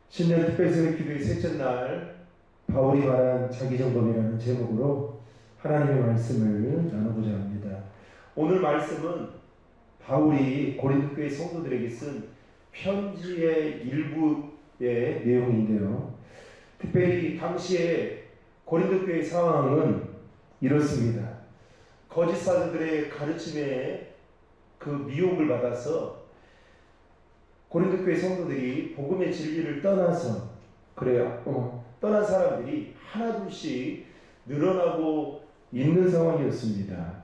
신년 특별새벽 기도의 셋째 날 바울이 말한 자기점검이라는 제목으로 하나님의 말씀을 나누고자 합니다. 오늘 말씀은 바울이 고린도 교회 성도들에게 쓴 편지의 일부의 내용인데요. 특별히 당시에 고린도 교회의 상황은 이렇습니다. 거짓 사도들의 가르침에 그 미혹을 받아서 고린도 교회 성도들이 복음의 진리를 떠나서 떠난 사람들이 하나둘씩 늘어나고 있는 상황이었습니다.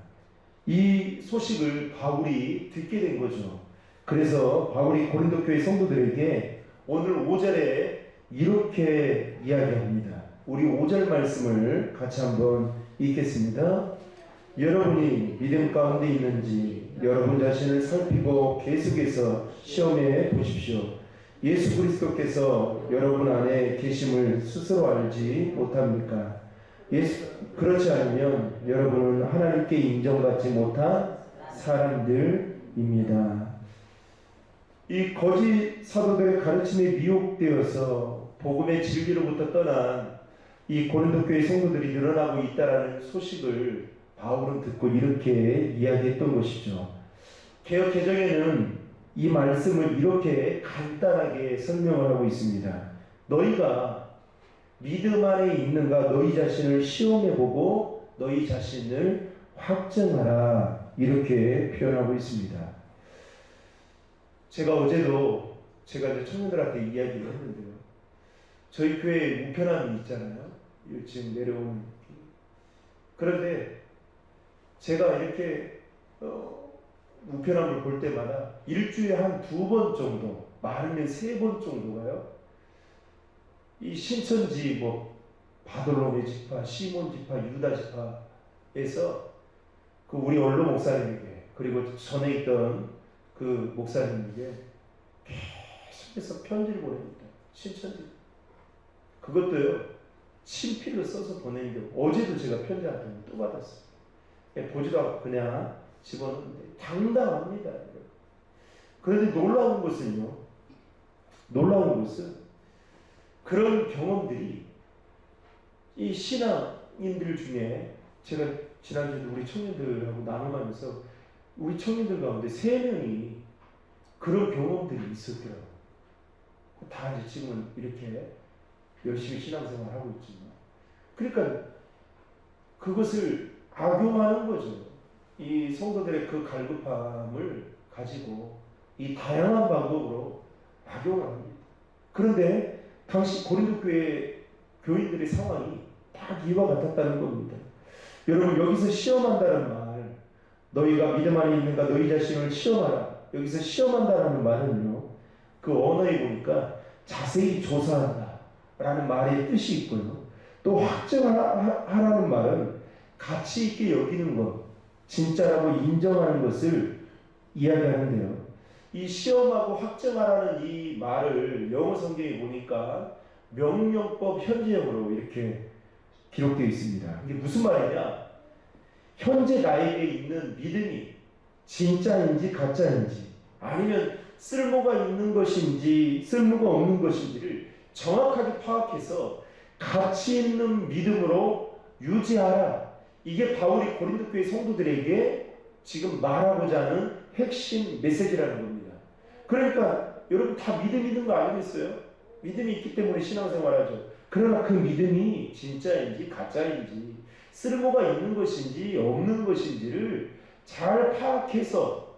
이 소식을 바울이 듣게 된 거죠. 그래서 바울이 고린도 교회 성도들에게 오늘 5절에 이렇게 이야기합니다. 우리 5절 말씀을 같이 한번 읽겠습니다. 여러분이 믿음 가운데 있는지 여러분 자신을 살피고 계속해서 시험해 보십시오. 예수 그리스도께서 여러분 안에 계심을 스스로 알지 못합니까? 그렇지 않으면 여러분은 하나님께 인정받지 못한 사람들입니다. 이 거짓 사도들의 가르침에 미혹되어서 복음의 진리로부터 떠난 이 고린도 교회 성도들이 늘어나고 있다라는 소식을 바울은 듣고 이렇게 이야기했던 것이죠. 개역 개정에는 이 말씀을 이렇게 간단하게 설명을 하고 있습니다. 너희가 믿음 안에 있는가 너희 자신을 시험해보고 너희 자신을 확증하라, 이렇게 표현하고 있습니다. 제가 어제도 제가 청년들한테 이야기를 했는데요. 저희 교회에 우편함이 있잖아요. 지금 내려오는. 그런데 제가 이렇게 우편함을 볼 때마다 일주일에 한 2번 정도, 많으면 3번 정도가요, 이 신천지 바돌로메 지파, 시몬 지파, 유다 지파에서 그 우리 원로 목사님에게, 그리고 전에 있던 그 목사님에게 계속해서 편지를 보냅니다. 신천지. 그것도요, 친필로 써서 보내는데 어제도 제가 편지 한 통 또 받았어요. 보지도 않고 그냥 집어넣는데 당당합니다. 그런데 놀라운 것은 그런 경험들이 이 신앙인들 중에, 제가 지난주에도 우리 청년들하고 나눠가면서 우리 청년들 가운데 3명이 그런 경험들이 있었더라고요. 다 이제 지금은 이렇게 열심히 신앙생활하고 있지만, 그러니까 그것을 악용하는 거죠. 이 성도들의 그 갈급함을 가지고 이 다양한 방법으로 악용을 합니다. 그런데 당시 고린도 교회 교인들의 상황이 딱 이와 같았다는 겁니다. 여러분, 여기서 시험한다는 말, 너희가 믿음 안에 있는가 너희 자신을 시험하라, 여기서 시험한다는 말은요, 그 언어에 보니까 자세히 조사한다 라는 말의 뜻이 있고요, 또 확증하라는 말은 가치 있게 여기는 것, 진짜라고 인정하는 것을 이야기하는데요. 이 시험하고 확증하라는 이 말을 영어 성경에 보니까 명령법 현재형으로 이렇게 기록되어 있습니다. 이게 무슨 말이냐? 현재 나에게 있는 믿음이 진짜인지 가짜인지, 아니면 쓸모가 있는 것인지 쓸모가 없는 것인지를 정확하게 파악해서 가치 있는 믿음으로 유지하라. 이게 바울이 고린도 교회 성도들에게 지금 말하고자 하는 핵심 메시지라는 겁니다. 그러니까 여러분 다 믿음 있는 거 아니겠어요? 믿음이 있기 때문에 신앙생활하죠. 그러나 그 믿음이 진짜인지 가짜인지, 쓸모가 있는 것인지 없는 것인지를 잘 파악해서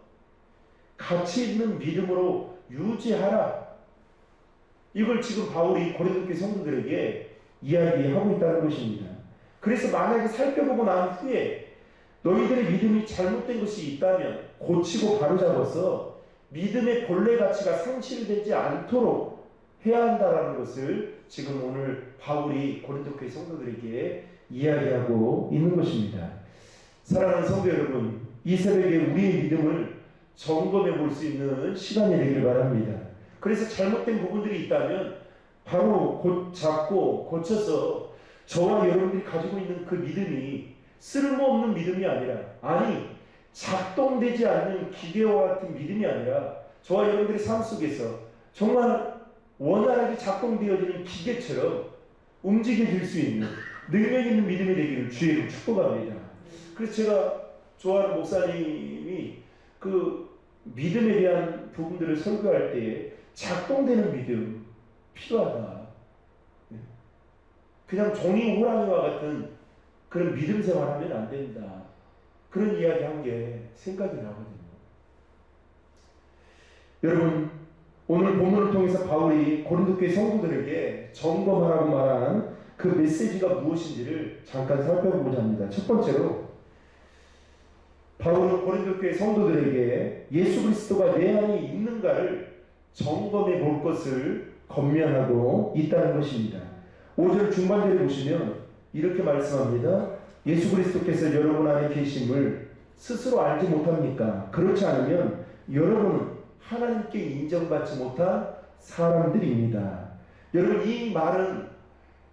가치 있는 믿음으로 유지하라. 이걸 지금 바울이 고린도 교회 성도들에게 이야기하고 있다는 것입니다. 그래서 만약에 살펴보고 난 후에 너희들의 믿음이 잘못된 것이 있다면 고치고 바로잡아서 믿음의 본래 가치가 상실되지 않도록 해야 한다는 것을 지금 오늘 바울이 고린도 교회 성도들에게 이야기하고 있는 것입니다. 사랑하는 성도 여러분, 이 새벽에 우리의 믿음을 점검해 볼 수 있는 시간이 되기를 바랍니다. 그래서 잘못된 부분들이 있다면 바로 잡고 고쳐서 저와 여러분들이 가지고 있는 그 믿음이 쓸모없는 믿음이 아니라, 작동되지 않는 기계와 같은 믿음이 아니라 저와 여러분들의 삶 속에서 정말 원활하게 작동되어지는 기계처럼 움직여질 수 있는 능력 있는 믿음이 되기를 주의 이름으로 축복합니다. 그래서 제가 좋아하는 목사님이 그 믿음에 대한 부분들을 설교할 때 작동되는 믿음 필요하다. 그냥 종이 호랑이와 같은 그런 믿음 생활하면 안 된다. 그런 이야기 한 게 생각이 나거든요. 여러분, 오늘 본문을 통해서 바울이 고린도교회 성도들에게 점검하라고 말한 그 메시지가 무엇인지를 잠깐 살펴보고자 합니다. 첫 번째로 바울은 고린도교회 성도들에게 예수 그리스도가 내 안에 있는가를 점검해 볼 것을 권면하고 있다는 것입니다. 5절 중반절에 보시면 이렇게 말씀합니다. 예수 그리스도께서 여러분 안에 계심을 스스로 알지 못합니까? 그렇지 않으면 여러분은 하나님께 인정받지 못한 사람들입니다. 여러분, 이 말은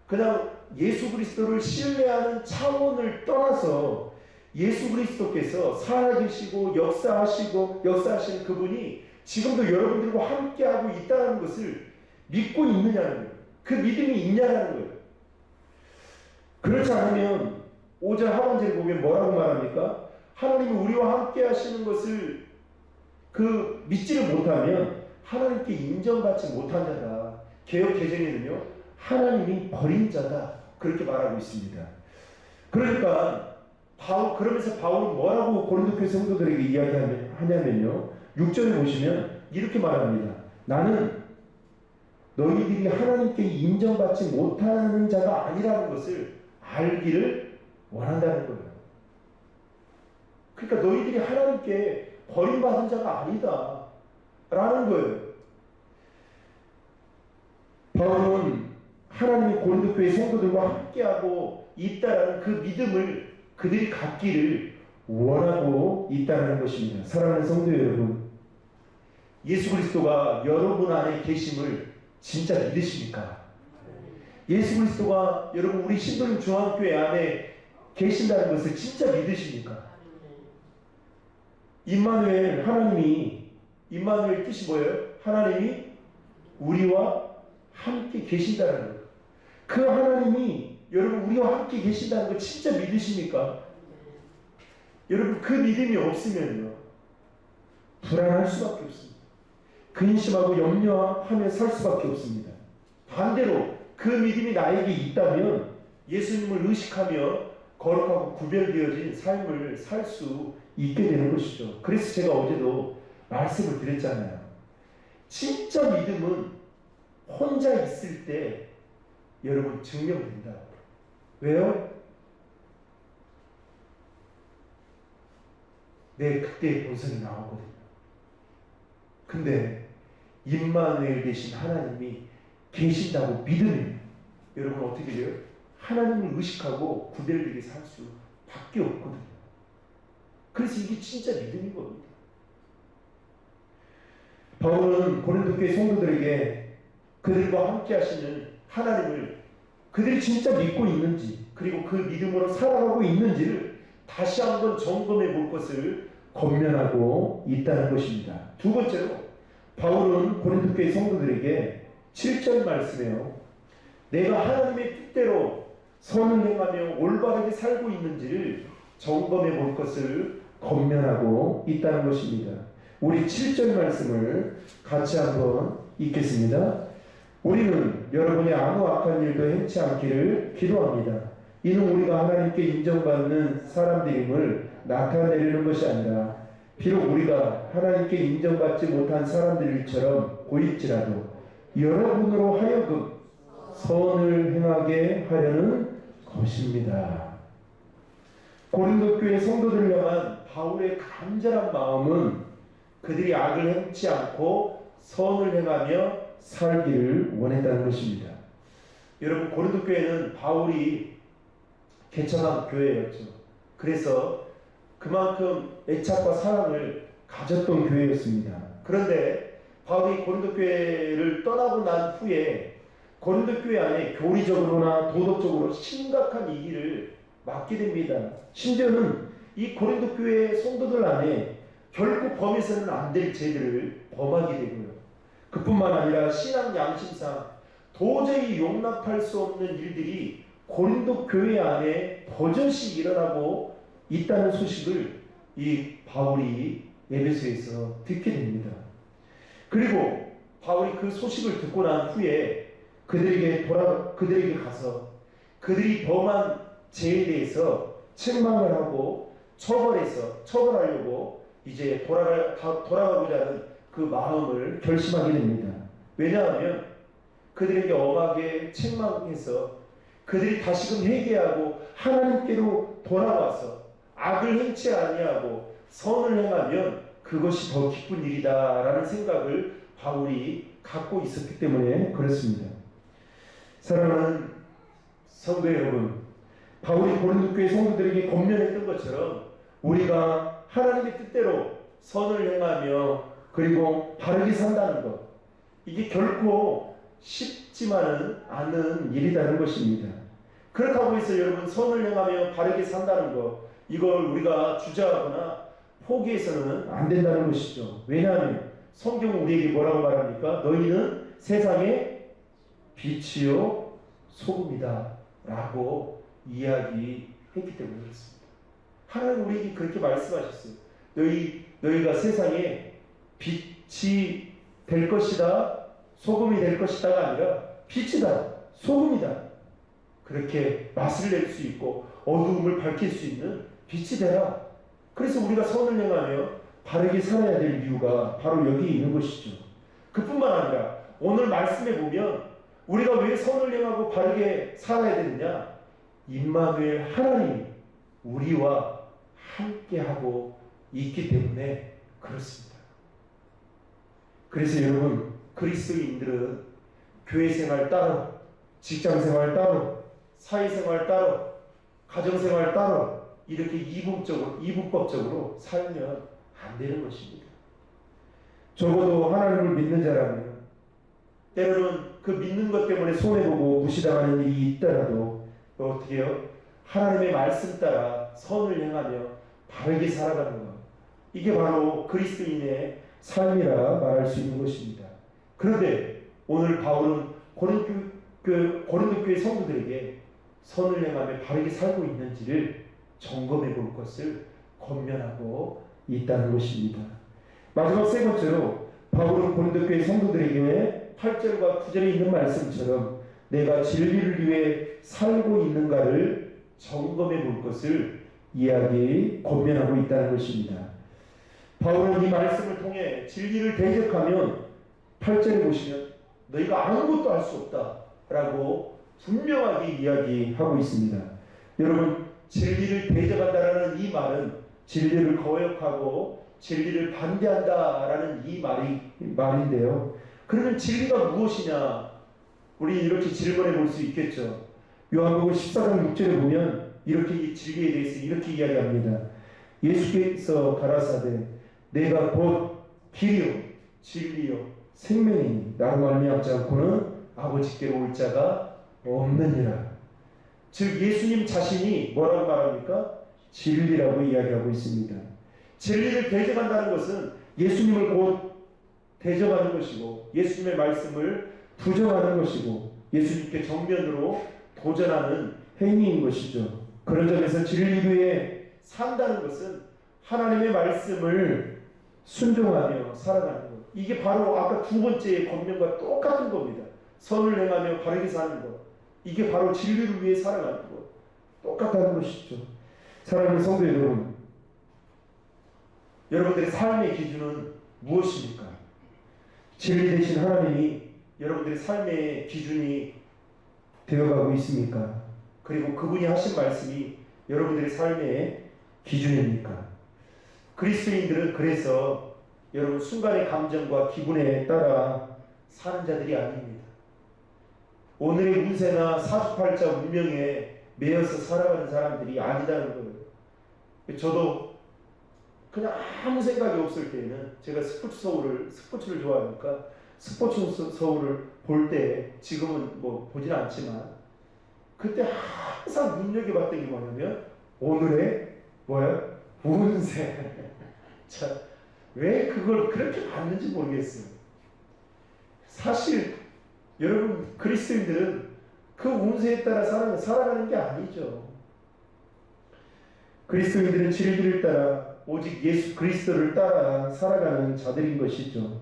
그냥 예수 그리스도를 신뢰하는 차원을 떠나서 예수 그리스도께서 살아계시고 역사하시는 그분이 지금도 여러분들과 함께하고 있다는 것을 믿고 있느냐는 거예요. 그 믿음이 있냐는 거예요. 그렇지 않으면 5절 하반절에 보면 뭐라고 말합니까? 하나님이 우리와 함께 하시는 것을 믿지를 못하면 하나님께 인정받지 못한 자다. 개역 개정에는요, 하나님이 버린 자다. 그렇게 말하고 있습니다. 그러니까 그러면서 바울은 뭐라고 고린도교회 성도들에게 이야기하냐면요, 6절에 보시면 이렇게 말합니다. 나는 너희들이 하나님께 인정받지 못하는 자가 아니라는 것을 알기를 원한다는 거예요. 그러니까 너희들이 하나님께 버림받은 자가 아니다 라는 거예요. 바울은 하나님이 고린도교회 성도들과 함께하고 있다라는 그 믿음을 그들이 갖기를 원하고 있다는 것입니다. 사랑하는 성도 여러분, 예수 그리스도가 여러분 안에 계심을 진짜 믿으십니까? 예수 그리스도가 여러분 우리 신도림 중앙교회 안에 계신다는 것을 진짜 믿으십니까? 임마누엘, 임마누엘 뜻이 뭐예요? 하나님이 우리와 함께 계신다는 거예요. 그 하나님이 여러분 우리와 함께 계신다는 거 진짜 믿으십니까? 여러분, 그 믿음이 없으면요, 불안할 수밖에 없습니다. 근심하고 염려하며 살 수밖에 없습니다. 반대로 그 믿음이 나에게 있다면 예수님을 의식하며 거룩하고 구별되어진 삶을 살 수 있게 되는 것이죠. 그래서 제가 어제도 말씀을 드렸잖아요. 진짜 믿음은 혼자 있을 때 여러분 증명된다. 왜요? 그때의 본성이 나오거든요. 근데 임마누엘 되신 하나님이 계신다고 믿으면 여러분 어떻게 돼요? 하나님을 의식하고 구별되게 살 수밖에 없거든요. 그래서 이게 진짜 믿음인 겁니다. 바울은 고린도교회 성도들에게 그들과 함께 하시는 하나님을 그들이 진짜 믿고 있는지, 그리고 그 믿음으로 살아가고 있는지를 다시 한번 점검해 볼 것을 권면하고 있다는 것입니다. 두 번째로 바울은 고린도교회 성도들에게 7절 말씀에요, 내가 하나님의 뜻대로 선을 행하며 올바르게 살고 있는지를 점검해 볼 것을 권면하고 있다는 것입니다. 우리 7절 말씀을 같이 한번 읽겠습니다. 우리는 여러분의 아무 악한 일도 행치 않기를 기도합니다. 이는 우리가 하나님께 인정받는 사람들임을 나타내려는 것이 아니라 비록 우리가 하나님께 인정받지 못한 사람들처럼 보일지라도 여러분으로 하여금 선을 행하게 하려는 것입니다. 고린도 교회 성도들을 향한 바울의 간절한 마음은 그들이 악을 행치 않고 선을 행하며 살기를 원했다는 것입니다. 여러분, 고린도 교회는 바울이 개척한 교회였죠. 그래서 그만큼 애착과 사랑을 가졌던 교회였습니다. 그런데 바울이 고린도 교회를 떠나고 난 후에 고린도 교회 안에 교리적으로나 도덕적으로 심각한 위기를 맞게 됩니다. 심지어는 이 고린도 교회 성도들 안에 결코 범해서는 안 될 죄들을 범하게 되고요. 그뿐만 아니라 신앙 양심상 도저히 용납할 수 없는 일들이 고린도 교회 안에 버젓이 일어나고 있다는 소식을 이 바울이 에베소에서 듣게 됩니다. 그리고 바울이 그 소식을 듣고 난 후에 그들에게 가서 그들이 범한 죄에 대해서 책망을 하고 처벌하려고 이제 돌아가고자 하는 그 마음을 결심하게 됩니다. 왜냐하면 그들에게 엄하게 책망해서 그들이 다시금 회개하고 하나님께로 돌아와서 악을 행치 아니하고 선을 행하면 그것이 더 기쁜 일이다라는 생각을 바울이 갖고 있었기 때문에 그렇습니다. 사랑하는 성도 여러분, 바울이 고린도 교회 성도들에게 권면했던 것처럼 우리가 하나님의 뜻대로 선을 행하며 그리고 바르게 산다는 것, 이게 결코 쉽지만은 않은 일이라는 것입니다. 그렇다고 해서 여러분 선을 행하며 바르게 산다는 것, 이걸 우리가 주저하거나 포기해서는 안 된다는 것이죠. 왜냐하면 성경은 우리에게 뭐라고 말합니까? 너희는 세상의 빛이요 소금이다 라고 이야기했기 때문에 그렇습니다. 하나님 우리에게 그렇게 말씀하셨어요. 너희가 세상의 빛이 될 것이다, 소금이 될 것이다가 아니라 빛이다, 소금이다. 그렇게 맛을 낼 수 있고 어두움을 밝힐 수 있는 빛이 되라. 그래서 우리가 선을 행하며 바르게 살아야 될 이유가 바로 여기에 있는 것이죠. 그뿐만 아니라 오늘 말씀에 보면 우리가 왜 선을 행하고 바르게 살아야 되느냐? 임마누엘 하나님이 우리와 함께하고 있기 때문에 그렇습니다. 그래서 여러분, 그리스도인들은 교회 생활 따로, 직장 생활 따로, 사회생활 따로, 가정생활 따로 이렇게 이분법적으로 살면 안 되는 것입니다. 적어도 하나님을 믿는 자라면 때로는 그 믿는 것 때문에 손해보고 무시당하는 일이 있더라도 어떻게 해요? 하나님의 말씀 따라 선을 행하며 바르게 살아가는 것, 이게 바로 그리스도인의 삶이라 말할 수 있는 것입니다. 그런데 오늘 바울은 고린도 교회 성도들에게 선을 행하며 바르게 살고 있는지를 점검해 볼 것을 권면하고 있다는 것입니다. 마지막 세 번째로 바울은 고린도 교회 성도들에게 8절과 9절에 있는 말씀처럼 내가 진리를 위해 살고 있는가를 점검해 볼 것을 권면하고 있다는 것입니다. 바울은 이 말씀을 통해 진리를 대적하면 8절에 보시면 너희가 아무것도 할 수 없다 라고 분명하게 이야기하고 있습니다. 여러분, 진리를 대적한다라는 이 말은 진리를 거역하고 진리를 반대한다라는 이 말인데요. 그러면 진리가 무엇이냐? 우리 이렇게 질문해 볼 수 있겠죠. 요한복음 14장 6절에 보면 이렇게 이 진리에 대해서 이렇게 이야기합니다. 예수께서 가라사대 내가 곧 길이요 진리요 생명이니 나로 말미암지 않고는 아버지께로 올 자가 없느니라. 즉 예수님 자신이 뭐라고 말합니까? 진리라고 이야기하고 있습니다. 진리를 대적한다는 것은 예수님을 곧 대적하는 것이고 예수님의 말씀을 부정하는 것이고 예수님께 정면으로 도전하는 행위인 것이죠. 그런 점에서 진리 위에 산다는 것은 하나님의 말씀을 순종하며 살아가는 것. 이게 바로 아까 두 번째 권면과 똑같은 겁니다. 선을 행하며 바르게 사는 것. 이게 바로 진리를 위해 살아가는 것. 똑같다는 것이죠. 사랑하는 성도 여러분, 여러분들의 삶의 기준은 무엇입니까? 진리 되신 하나님이 여러분들의 삶의 기준이 되어가고 있습니까? 그리고 그분이 하신 말씀이 여러분들의 삶의 기준입니까? 그리스도인들은 그래서 여러분 순간의 감정과 기분에 따라 사는 자들이 아닙니다. 오늘의 운세나 사주팔자 운명에 매여서 살아가는 사람들이 아니다는 거예요. 저도 그냥 아무 생각이 없을 때는 제가 스포츠를 좋아하니까 스포츠 서울을 볼 때 지금은 뭐 보진 않지만 그때 항상 눈여겨봤던 게 뭐냐면 오늘의 운세. 자, 왜 그걸 그렇게 봤는지 모르겠어요. 사실 여러분 그리스도인들은 그 운세에 따라 살아가는 게 아니죠. 그리스도인들은 진리를 따라 오직 예수 그리스도를 따라 살아가는 자들인 것이죠.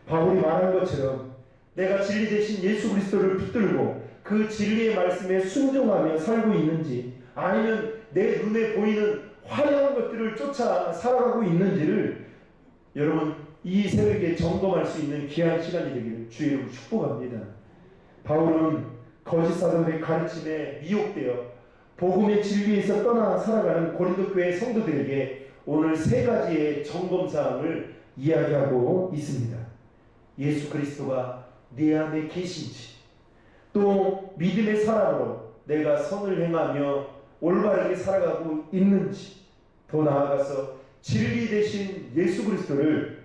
바울이 말한 것처럼 내가 진리 대신 예수 그리스도를 붙들고 그 진리의 말씀에 순종하며 살고 있는지, 아니면 내 눈에 보이는 화려한 것들을 쫓아 살아가고 있는지를 여러분 이 새벽에 점검할 수 있는 귀한 시간이 되기를 주의 이름으로 축복합니다. 바울은 거짓 사도들의 가르침에 미혹되어 복음의 진리에서 떠나 살아가는 고린도 교회 성도들에게 오늘 세 가지의 점검사항을 이야기하고 있습니다. 예수 그리스도가 내 안에 계신지, 또 믿음의 사람으로 내가 선을 행하며 올바르게 살아가고 있는지, 더 나아가서 진리 대신 예수 그리스도를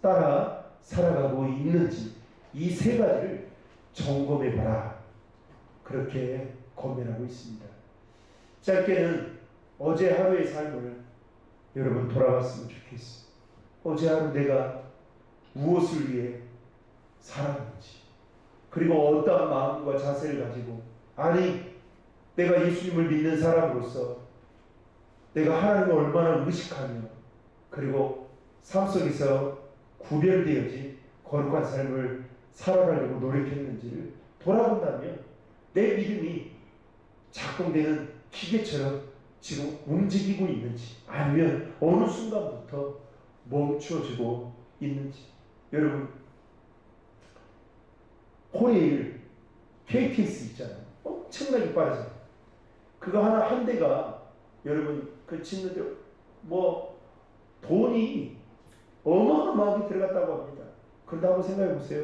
따라 살아가고 있는지, 이 세 가지를 점검해봐라, 그렇게 권면하고 있습니다. 짧게는 어제 하루의 삶을 여러분 돌아봤으면 좋겠어요. 어제 하루 내가 무엇을 위해 살았는지, 그리고 어떠한 마음과 자세를 가지고, 아니 내가 예수님을 믿는 사람으로서 내가 하나님을 얼마나 의식하며, 그리고 삶 속에서 구별되어진 거룩한 삶을 살아가려고 노력했는지를 돌아본다면 내 믿음이 작동되는 기계처럼 지금 움직이고 있는지, 아니면 어느 순간부터 멈춰지고 있는지. 여러분 코레일 KTX 있잖아요. 엄청나게 빠르잖아요. 그거 한 대가 여러분 그 짓는데 뭐 돈이 어마어마하게 들어갔다고 합니다. 그런다고 생각해 보세요.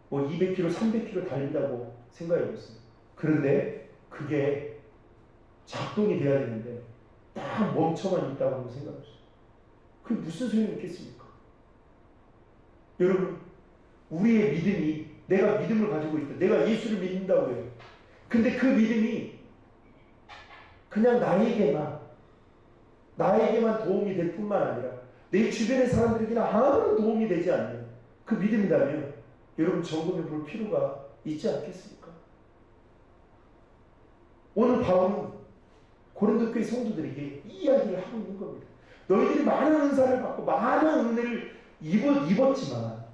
뭐 200km, 300km 달린다고 생각해 보세요. 그런데 그게 작동이 돼야 되는데 딱 멈춰만 있다고 한번 생각해 보세요. 그게 무슨 소용이 있겠습니까? 여러분, 우리의 믿음이, 내가 믿음을 가지고 있다, 내가 예수를 믿는다고 해요. 근데 그 믿음이 그냥 나에게만 도움이 될 뿐만 아니라 내 주변의 사람들에게는 아무런 도움이 되지 않는 그 믿음이라면 여러분 점검해 볼 필요가 있지 않겠습니까? 오늘 바울은 고린도 교회 성도들에게 이 이야기를 하고 있는 겁니다. 너희들이 많은 은사를 받고 많은 은혜를 입었지만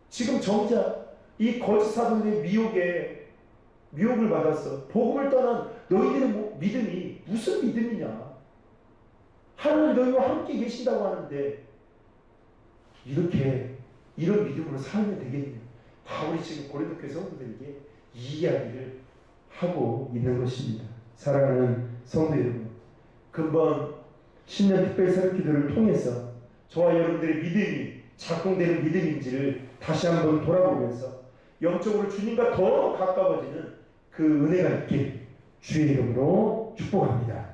지금 정작 이 거짓 사도들의 미혹을 받아서 복음을 떠난 너희들의 믿음이 무슨 믿음이냐? 하나님 너희와 함께 계신다고 하는데 이런 믿음으로 살면 되겠냐? 바울이 지금 고린도 교회 성도들에게 이 이야기를 하고 있는 것입니다. 사랑하는 성도 여러분, 금번 신년 특별 새벽 기도를 통해서 저와 여러분들의 믿음이 작동되는 믿음인지를 다시 한번 돌아보면서 영적으로 주님과 더 가까워지는 그 은혜가 있길 주의 이름으로 축복합니다.